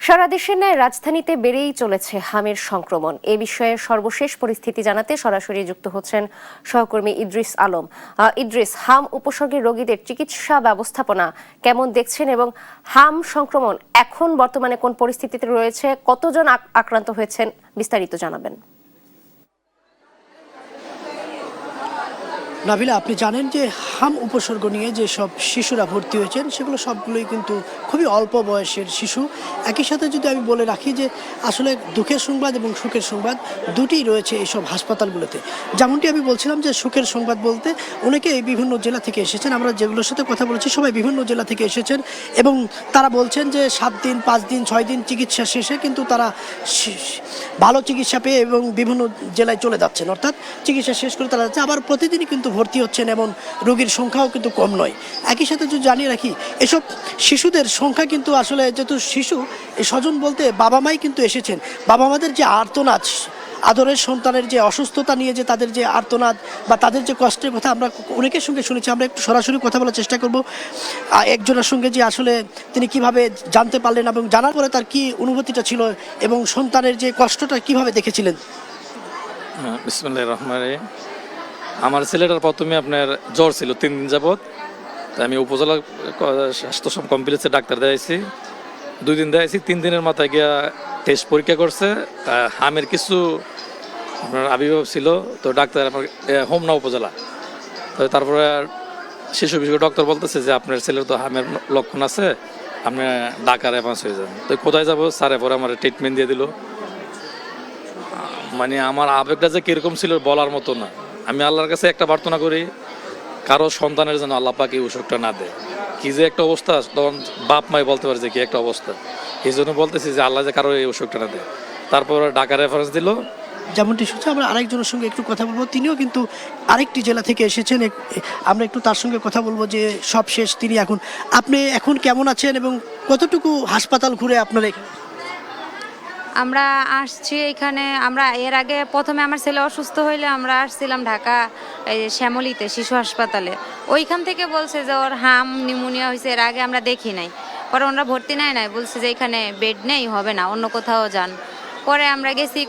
সারা দেশের ন্যায় রাজধানীতে বেড়েই চলেছে হামের সংক্রমণ। এ বিষয়ে সর্বশেষ পরিস্থিতি জানাতে সরাসরি যুক্ত হচ্ছেন সহকর্মী ইদ্রিস আলম। ইদ্রিস, হাম উপসর্গের রোগীদের চিকিৎসা ব্যবস্থাপনা কেমন দেখছেন এবং হাম সংক্রমণ এখন বর্তমানে কোন পরিস্থিতিতে রয়েছে, কতজন আক্রান্ত হয়েছেন, বিস্তারিত জানাবেন। নাবিলা, আপনি জানেন যে হাম উপসর্গ নিয়ে যে সব শিশুরা ভর্তি হয়েছেন সেগুলো সবগুলোই কিন্তু খুবই অল্প বয়সের শিশু। একই সাথে যদি আমি বলে রাখি যে আসলে দুঃখের সংবাদ এবং সুখের সংবাদ দুটিই রয়েছে এইসব হাসপাতালগুলোতে। যেমনটি আমি বলছিলাম যে সুখের সংবাদ বলতে অনেকে বিভিন্ন জেলা থেকে এসেছেন, আমরা যেগুলোর সাথে কথা বলেছি সবাই বিভিন্ন জেলা থেকে এসেছেন এবং তারা বলছেন যে 7 দিন 5 দিন 6 দিন চিকিৎসা শেষে কিন্তু তারা ভালো চিকিৎসা পেয়ে এবং বিভিন্ন জেলায় চলে যাচ্ছেন, অর্থাৎ চিকিৎসা শেষ করে তারা যাচ্ছে। আবার প্রতিদিনই কিন্তু ভর্তি হচ্ছেন এবং রোগীর সংখ্যাও কিন্তু কম নয়। একই সাথে যদি জানিয়ে রাখি এসব শিশুদের সংখ্যা কিন্তু আসলে যেহেতু শিশু, এই স্বজন বলতে বাবা মাই কিন্তু এসেছেন। বাবা মাদের যে আর্তনাদ, আদরের সন্তানের যে অসুস্থতা নিয়ে যে তাদের যে আর্তনাদ বা তাদের যে কষ্টের কথা আমরা অনেকের সঙ্গে শুনেছি। আমরা একটু সরাসরি কথা বলার চেষ্টা করব একজনের সঙ্গে যে আসলে তিনি কিভাবে জানতে পারলেন এবং জানার পরে তার কি অনুভূতিটা ছিল এবং সন্তানের যে কষ্টটা কিভাবে দেখেছিলেন। বিসমিল্লাহির রহমানির রহিম। আমার ছেলেটার প্রথমে আপনার জ্বর ছিল 3 দিন যাবৎ। তাই আমি উপজেলা স্বাস্থ্য কমপ্লেক্সে ডাক্তার দেখাইছি, 2 দিন দেখাইছি। 3 দিনের মাথায় গিয়া টেস্ট পরীক্ষা করছে, হামের কিছু আপনার আবির্ভাব ছিল। তো ডাক্তার আমার হোমনা উপজেলা, তো তারপরে শিশু বিশেষজ্ঞ ডক্টর বলতেছে যে আপনার ছেলের তো হামের লক্ষণ আছে, আপনি ঢাকা রেফারেন্স হয়ে যান। তো কোথায় যাবো? স্যারে পরে আমার ট্রিটমেন্ট দিয়ে দিল। মানে আমার আবেগটা যে কীরকম ছিল বলার মতো না। আমি আল্লাহর কাছে একটা প্রার্থনা করি, কারো সন্তানের যেন আল্লাহ পাক এই অসুখটা না দেয়। কি যে একটা অবস্থা, তখন বাপ মাই বলতে পারে যে কি একটা অবস্থা। এই জন্য বলতেছি যে আল্লাহ যে কারো এই অসুখটা না দেয়। তারপর ঢাকা রেফারেন্স দিল। যেমনটি শুনছি, আমরা আরেকজনের সঙ্গে একটু কথা বলবো, তিনিও কিন্তু আরেকটি জেলা থেকে এসেছেন। আমরা একটু তার সঙ্গে কথা বলবো যে সব শেষ তিনি আপনি এখন কেমন আছেন এবং কতটুকু হাসপাতাল ঘুরে আপনারা এখানে? আমরা আসছি এখানে, আমরা এর আগে প্রথমে আমার ছেলে অসুস্থ হইলে আমরা আসছিলাম ঢাকা এই শ্যামলীতে শিশু হাসপাতালে। ওইখান থেকে বলছে যে ওর হাম নিউমোনিয়া হয়েছে, এর আগে আমরা দেখি নাই। পরে ওনারা ভর্তি নেয় নাই, বলছে যে এখানে বেড নেই, হবে না, অন্য কোথাও যান। পরে আমরা গেছি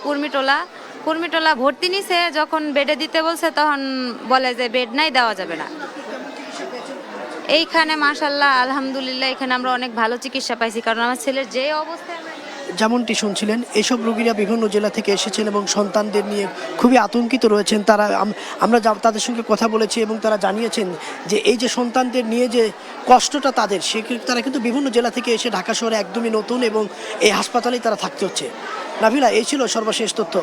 কুর্মিটোলা ভর্তি নিছে, যখন বেডে দিতে বলছে তখন বলে যে বেড নাই, দেওয়া যাবে না। এইখানে মাশাআল্লাহ আলহামদুলিল্লাহ এখানে আমরা অনেক ভালো চিকিৎসা পাইছি, কারণ আমার ছেলের যে অবস্থায় যেমনটি শুনছিলেন এইসব রোগীরা বিভিন্ন জেলা থেকে এসেছেন এবং সন্তানদের নিয়ে খুবই আতঙ্কিত রয়েছেন তারা। আমরা তাদের সঙ্গে কথা বলেছি এবং তারা জানিয়েছেন যে এই যে সন্তানদের নিয়ে যে কষ্টটা তাদের, তারা কিন্তু বিভিন্ন জেলা থেকে এসে ঢাকা শহরে একদমই নতুন এবং এই হাসপাতালেই তারা থাকতে হচ্ছে। নাভিলা, এই ছিল সর্বশেষ তথ্য।